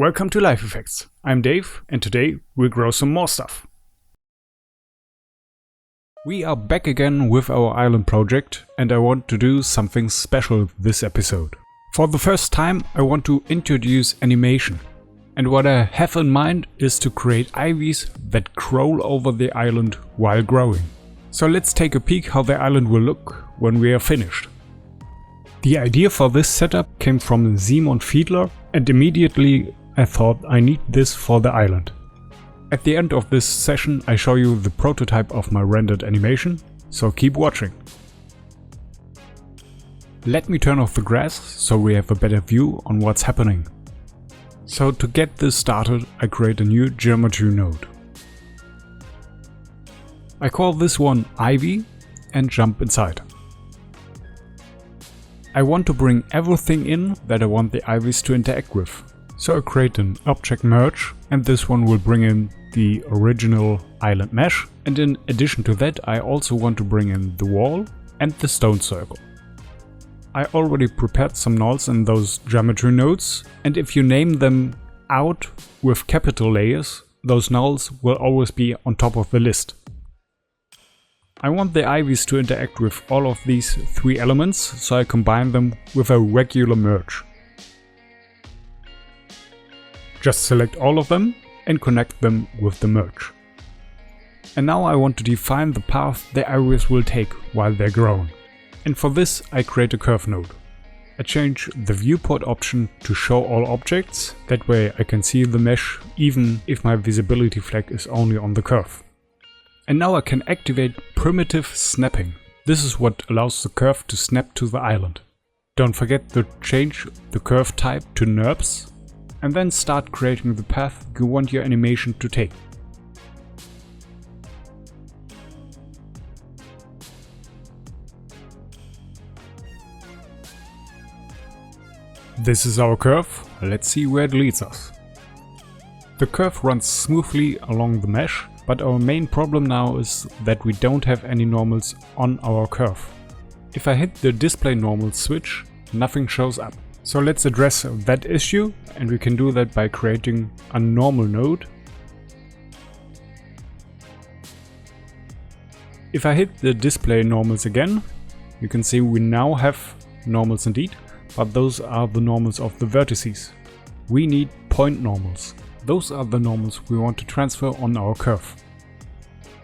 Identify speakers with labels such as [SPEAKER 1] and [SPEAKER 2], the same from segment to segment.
[SPEAKER 1] Welcome to LifeEffects. I'm Dave and today we'll grow some more stuff. We are back again with our island project and I want to do something special this episode. For the first time I want to introduce animation. And what I have in mind is to create ivies that crawl over the island while growing. So let's take a peek how the island will look when we are finished. The idea for this setup came from Simon Fiedler and immediately I thought I need this for the island. At the end of this session I show you the prototype of my rendered animation, so keep watching. Let me turn off the grass so we have a better view on what's happening. So to get this started I create a new geometry node. I call this one Ivy and jump inside. I want to bring everything in that I want the ivies to interact with. So I create an object merge and this one will bring in the original island mesh, and in addition to that I also want to bring in the wall and the stone circle. I already prepared some nulls in those geometry nodes, and if you name them out with capital layers, those nulls will always be on top of the list. I want the ivies to interact with all of these three elements, so I combine them with a regular merge. Just select all of them and connect them with the merge. And now I want to define the path the ivies will take while they're growing. And for this I create a curve node. I change the viewport option to show all objects, that way I can see the mesh even if my visibility flag is only on the curve. And now I can activate primitive snapping. This is what allows the curve to snap to the island. Don't forget to change the curve type to NURBS and then start creating the path you want your animation to take. This is our curve, let's see where it leads us. The curve runs smoothly along the mesh, but our main problem now is that we don't have any normals on our curve. If I hit the display normal switch, nothing shows up. So let's address that issue, and we can do that by creating a normal node. If I hit the display normals again, you can see we now have normals indeed, but those are the normals of the vertices. We need point normals. Those are the normals we want to transfer on our curve.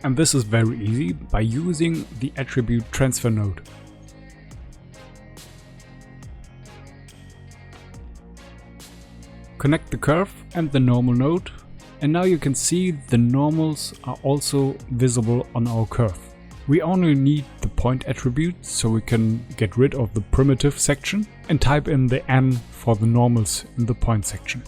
[SPEAKER 1] And this is very easy by using the attribute transfer node. Connect the curve and the normal node, and now you can see the normals are also visible on our curve. We only need the point attribute, so we can get rid of the primitive section and type in the n for the normals in the point section.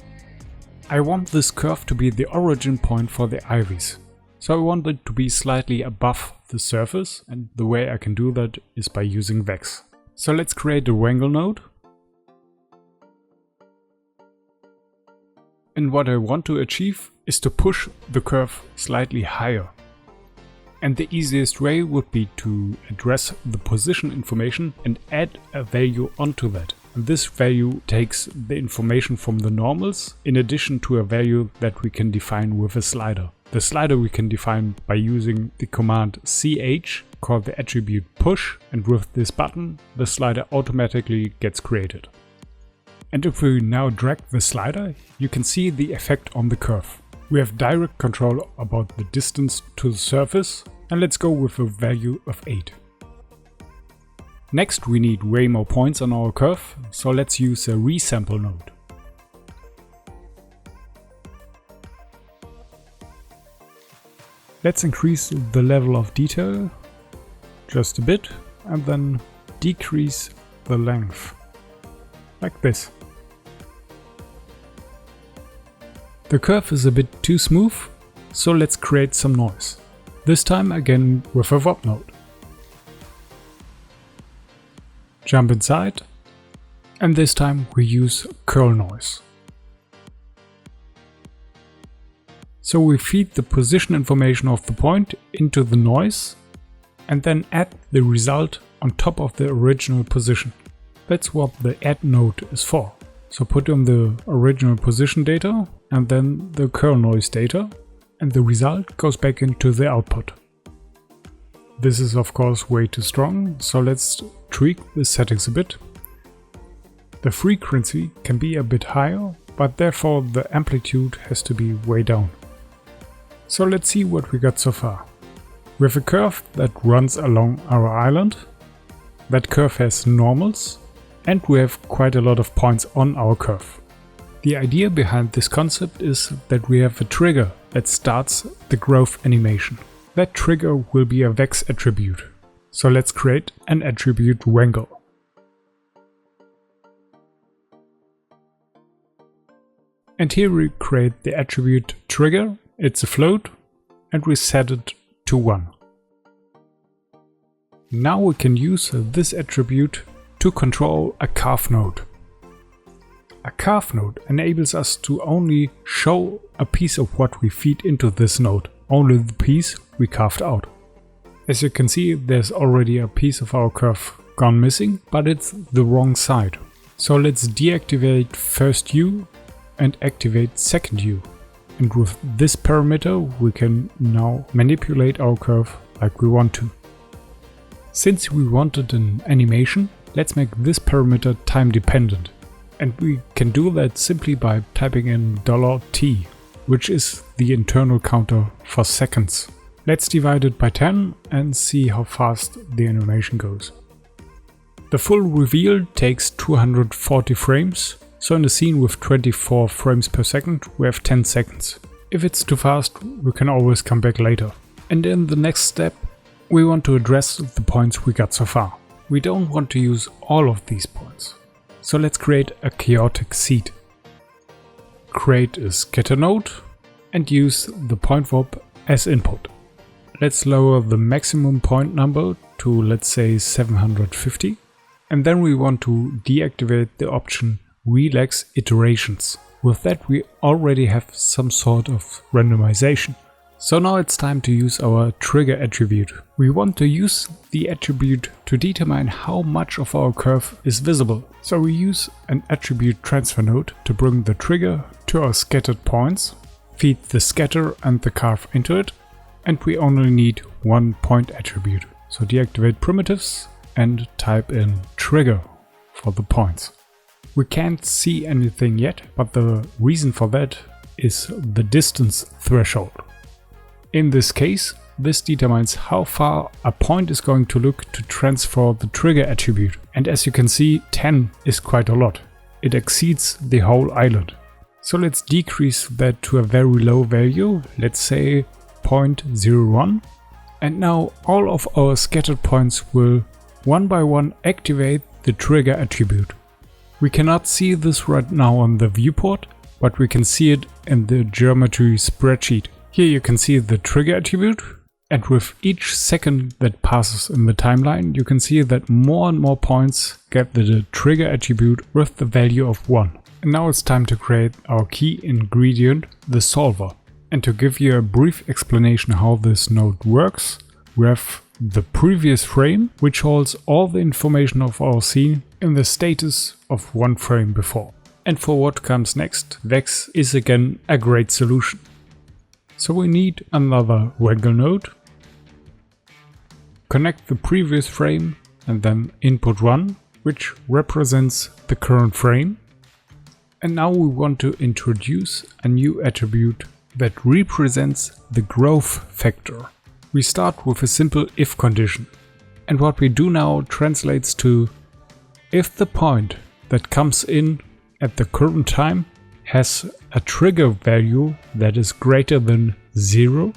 [SPEAKER 1] I want this curve to be the origin point for the ivies, so I want it to be slightly above the surface, and the way I can do that is by using vex. So let's create a wrangle node. And what I want to achieve is to push the curve slightly higher. And the easiest way would be to address the position information and add a value onto that. And this value takes the information from the normals in addition to a value that we can define with a slider. The slider we can define by using the command ch, called the attribute push, and with this button the slider automatically gets created. And if we now drag the slider, you can see the effect on the curve. We have direct control about the distance to the surface, and let's go with a value of 8. Next we need way more points on our curve, so let's use a resample node. Let's increase the level of detail just a bit and then decrease the length, like this. The curve is a bit too smooth, so let's create some noise. This time again with a VOP node. Jump inside, and this time we use curl noise. So we feed the position information of the point into the noise and then add the result on top of the original position. That's what the add node is for. So put in the original position data and then the curl noise data, and the result goes back into the output. This is of course way too strong, so let's tweak the settings a bit. The frequency can be a bit higher, but therefore the amplitude has to be way down. So let's see what we got so far. We have a curve that runs along our island. That curve has normals, and we have quite a lot of points on our curve. The idea behind this concept is that we have a trigger that starts the growth animation. That trigger will be a vex attribute. So let's create an attribute wrangle. And here we create the attribute trigger, it's a float, and we set it to 1. Now we can use this attribute to control a carve node. A carve node enables us to only show a piece of what we feed into this node, only the piece we carved out. As you can see, there's already a piece of our curve gone missing, but it's the wrong side. So let's deactivate first U and activate second U. And with this parameter we can now manipulate our curve like we want to. Since we wanted an animation, let's make this parameter time dependent. And we can do that simply by typing in $t, which is the internal counter for seconds. Let's divide it by 10 and see how fast the animation goes. The full reveal takes 240 frames. So in a scene with 24 frames per second, we have 10 seconds. If it's too fast, we can always come back later. And in the next step, we want to address the points we got so far. We don't want to use all of these points. So let's create a chaotic seed. Create a scatter node and use the point warp as input. Let's lower the maximum point number to, let's say, 750. And then we want to deactivate the option relax iterations. With that we already have some sort of randomization. So now it's time to use our trigger attribute. We want to use the attribute to determine how much of our curve is visible. So we use an attribute transfer node to bring the trigger to our scattered points, feed the scatter and the carve into it, and we only need one point attribute. So deactivate primitives and type in trigger for the points. We can't see anything yet, but the reason for that is the distance threshold. In this case, this determines how far a point is going to look to transfer the trigger attribute. And as you can see, 10 is quite a lot. It exceeds the whole island. So let's decrease that to a very low value, let's say 0.01. And now all of our scattered points will one by one activate the trigger attribute. We cannot see this right now on the viewport, but we can see it in the geometry spreadsheet. Here you can see the trigger attribute, and with each second that passes in the timeline, you can see that more and more points get the trigger attribute with the value of 1. And now it's time to create our key ingredient, the solver. And to give you a brief explanation how this node works, we have the previous frame, which holds all the information of our scene in the status of one frame before. And for what comes next, Vex is again a great solution. So we need another wrangle node, connect the previous frame and then input 1, which represents the current frame. And now we want to introduce a new attribute that represents the growth factor. We start with a simple if condition. And what we do now translates to if the point that comes in at the current time has a trigger value that is greater than 0,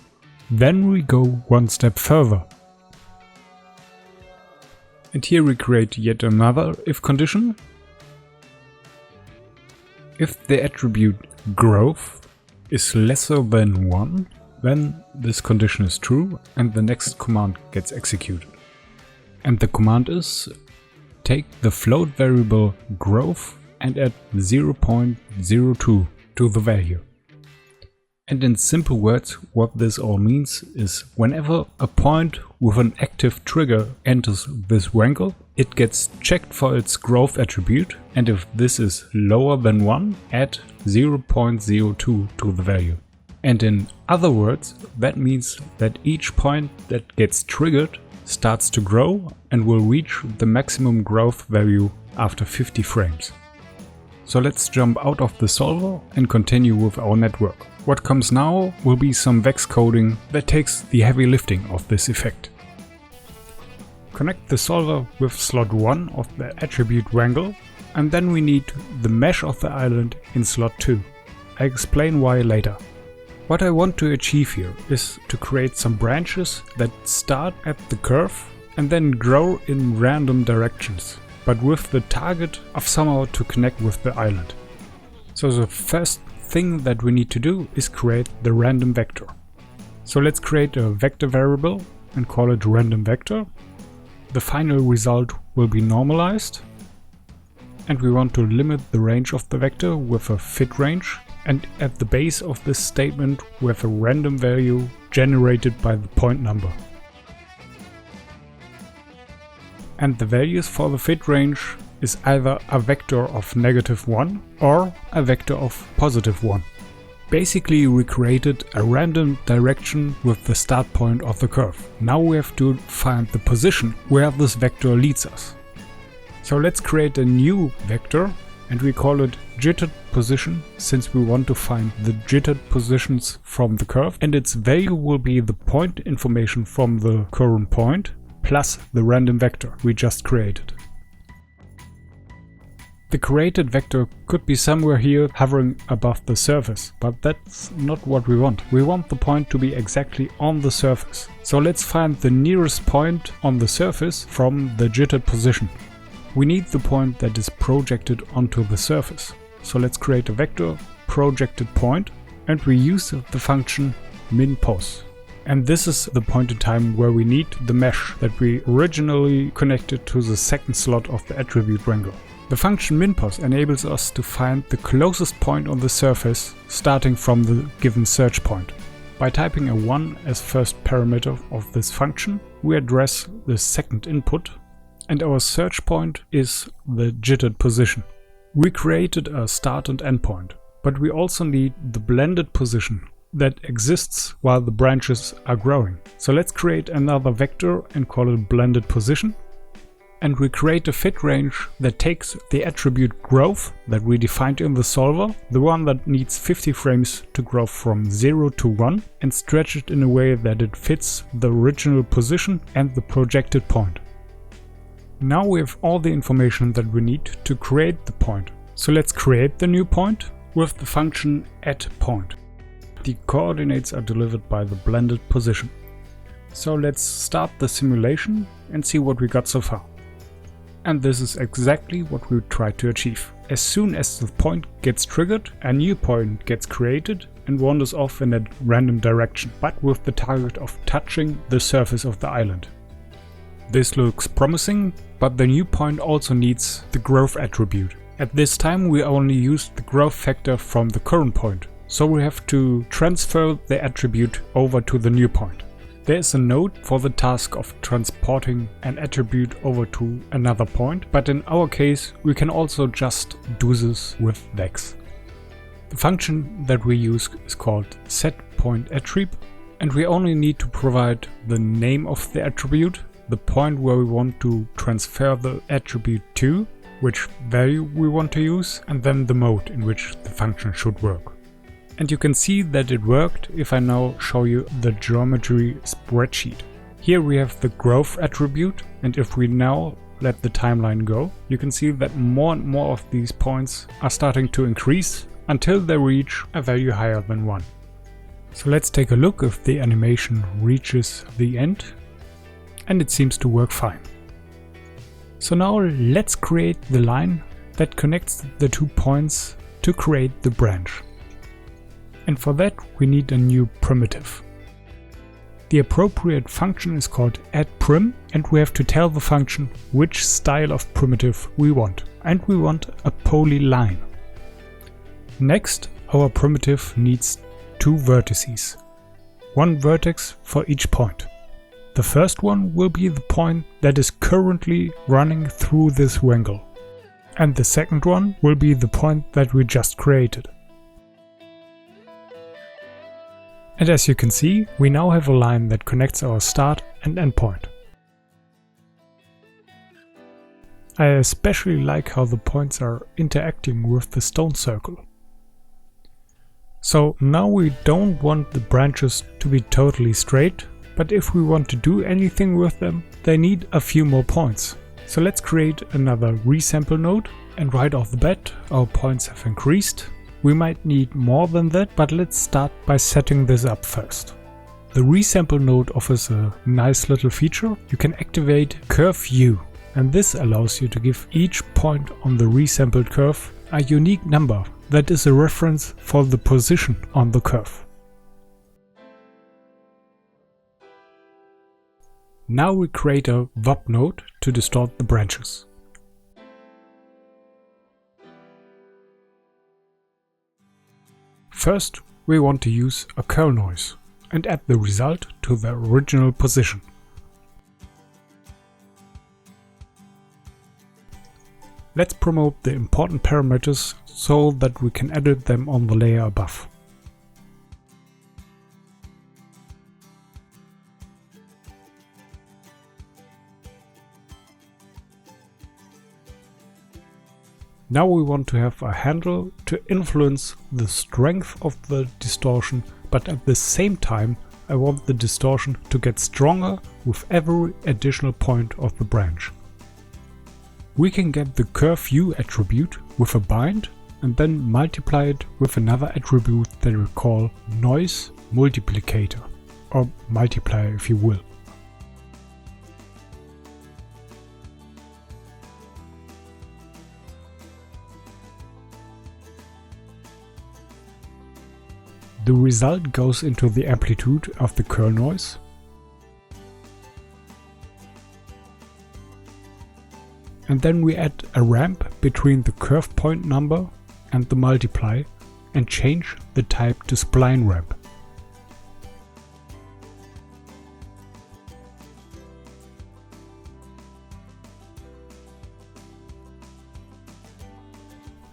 [SPEAKER 1] then we go one step further. And here we create yet another if condition. If the attribute growth is lesser than 1, then this condition is true and the next command gets executed. And the command is take the float variable growth and add 0.02 to the value. And in simple words, what this all means is whenever a point with an active trigger enters this wrangle, it gets checked for its growth attribute, and if this is lower than 1, add 0.02 to the value. And in other words, that means that each point that gets triggered starts to grow and will reach the maximum growth value after 50 frames. So let's jump out of the solver and continue with our network. What comes now will be some Vex coding that takes the heavy lifting of this effect. Connect the solver with slot 1 of the attribute wrangle, and then we need the mesh of the island in slot 2. I explain why later. What I want to achieve here is to create some branches that start at the curve and then grow in random directions, but with the target of somehow to connect with the island. So the first thing that we need to do is create the random vector. So let's create a vector variable and call it random vector. The final result will be normalized, and we want to limit the range of the vector with a fit range, and at the base of this statement we have a random value generated by the point number. And the values for the fit range is either a vector of -1 or a vector of +1. Basically, we created a random direction with the start point of the curve. Now we have to find the position where this vector leads us. So let's create a new vector and we call it jittered position, since we want to find the jittered positions from the curve, and its value will be the point information from the current point plus the random vector we just created. The created vector could be somewhere here hovering above the surface, but that's not what we want. We want the point to be exactly on the surface. So let's find the nearest point on the surface from the jittered position. We need the point that is projected onto the surface. So let's create a vector projected point, and we use the function minPos. And this is the point in time where we need the mesh that we originally connected to the second slot of the attribute wrangle. The function minPos enables us to find the closest point on the surface starting from the given search point. By typing a 1 as first parameter of this function, we address the second input, and our search point is the jittered position. We created a start and end point, but we also need the blended position that exists while the branches are growing. So let's create another vector and call it blended position. And we create a fit range that takes the attribute growth that we defined in the solver, the one that needs 50 frames to grow from 0 to 1, and stretch it in a way that it fits the original position and the projected point. Now we have all the information that we need to create the point. So let's create the new point with the function addPoint. The coordinates are delivered by the blended position. So let's start the simulation and see what we got so far. And this is exactly what we tried to achieve. As soon as the point gets triggered, a new point gets created and wanders off in a random direction, but with the target of touching the surface of the island. This looks promising, but the new point also needs the growth attribute. At this time we only used the growth factor from the current point, so we have to transfer the attribute over to the new point. There is a node for the task of transporting an attribute over to another point, but in our case we can also just do this with Vex. The function that we use is called setPointAttrib, and we only need to provide the name of the attribute, the point where we want to transfer the attribute to, which value we want to use, and then the mode in which the function should work. And you can see that it worked if I now show you the geometry spreadsheet. Here we have the growth attribute, and if we now let the timeline go, you can see that more and more of these points are starting to increase until they reach a value higher than 1. So let's take a look if the animation reaches the end, and it seems to work fine. So now let's create the line that connects the 2 points to create the branch. And for that we need a new primitive. The appropriate function is called addPrim, and we have to tell the function which style of primitive we want. And we want a polyline. Next, our primitive needs 2 vertices, one vertex for each point. The first one will be the point that is currently running through this wrangle, and the second one will be the point that we just created. And as you can see, we now have a line that connects our start and end point. I especially like how the points are interacting with the stone circle. So now we don't want the branches to be totally straight, but if we want to do anything with them, they need a few more points. So let's create another resample node, and right off the bat our points have increased. We might need more than that, but let's start by setting this up first. The resample node offers a nice little feature. You can activate curve view, and this allows you to give each point on the resampled curve a unique number that is a reference for the position on the curve. Now we create a VOP node to distort the branches. First, we want to use a curl noise and add the result to the original position. Let's promote the important parameters so that we can edit them on the layer above. Now we want to have a handle to influence the strength of the distortion, but at the same time I want the distortion to get stronger with every additional point of the branch. We can get the curve view attribute with a bind and then multiply it with another attribute that we call noise multiplicator, or multiplier if you will. The result goes into the amplitude of the curl noise. And then we add a ramp between the curve point number and the multiply and change the type to spline ramp.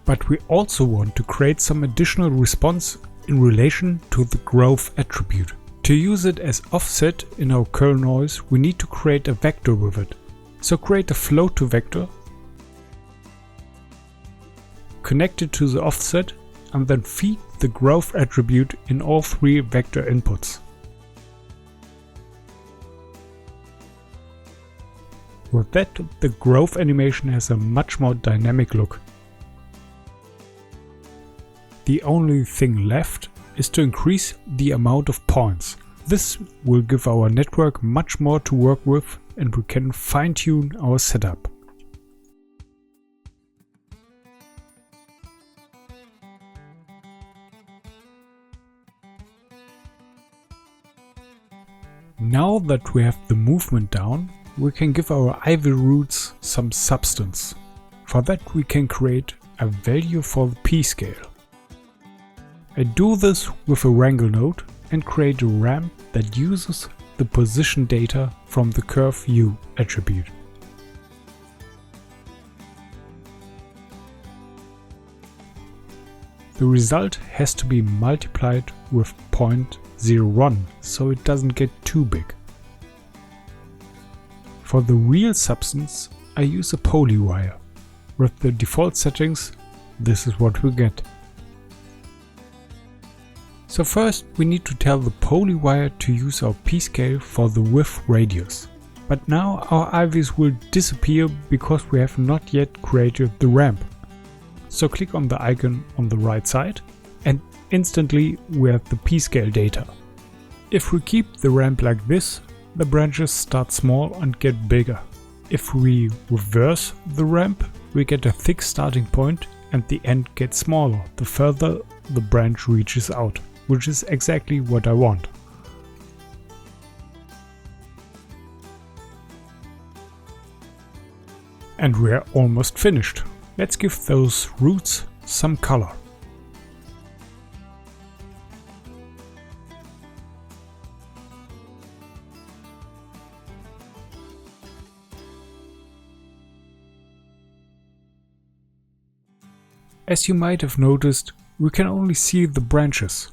[SPEAKER 1] But we also want to create some additional response in relation to the growth attribute. To use it as offset in our curl noise, we need to create a vector with it. So create a float to vector, connect it to the offset, and then feed the growth attribute in all 3 vector inputs. With that, the growth animation has a much more dynamic look. The only thing left is to increase the amount of points. This will give our network much more to work with and we can fine-tune our setup. Now that we have the movement down, we can give our ivy roots some substance. For that we can create a value for the p-scale. I do this with a wrangle node and create a ramp that uses the position data from the curve view attribute. The result has to be multiplied with 0.01 so it doesn't get too big. For the real substance I use a poly wire. With the default settings, this is what we get. So first we need to tell the poly wire to use our p-scale for the width radius. But now our ivies will disappear because we have not yet created the ramp. So click on the icon on the right side and instantly we have the p-scale data. If we keep the ramp like this, the branches start small and get bigger. If we reverse the ramp, we get a thick starting point and the end gets smaller the further the branch reaches out, which is exactly what I want. And we're almost finished. Let's give those roots some color. As you might have noticed, we can only see the branches.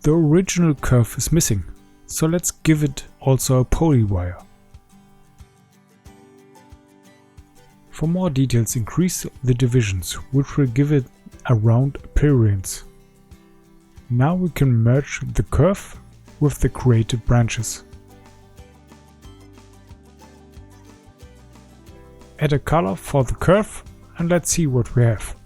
[SPEAKER 1] The original curve is missing, so let's give it also a polywire. For more details, increase the divisions, which will give it a round appearance. Now we can merge the curve with the created branches. Add a color for the curve and let's see what we have.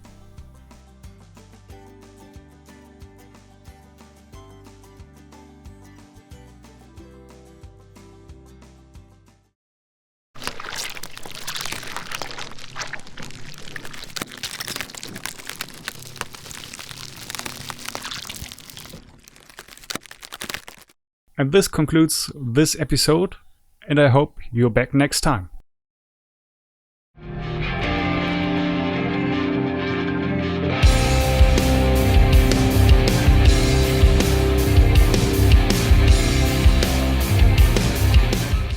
[SPEAKER 1] And this concludes this episode, and I hope you're back next time.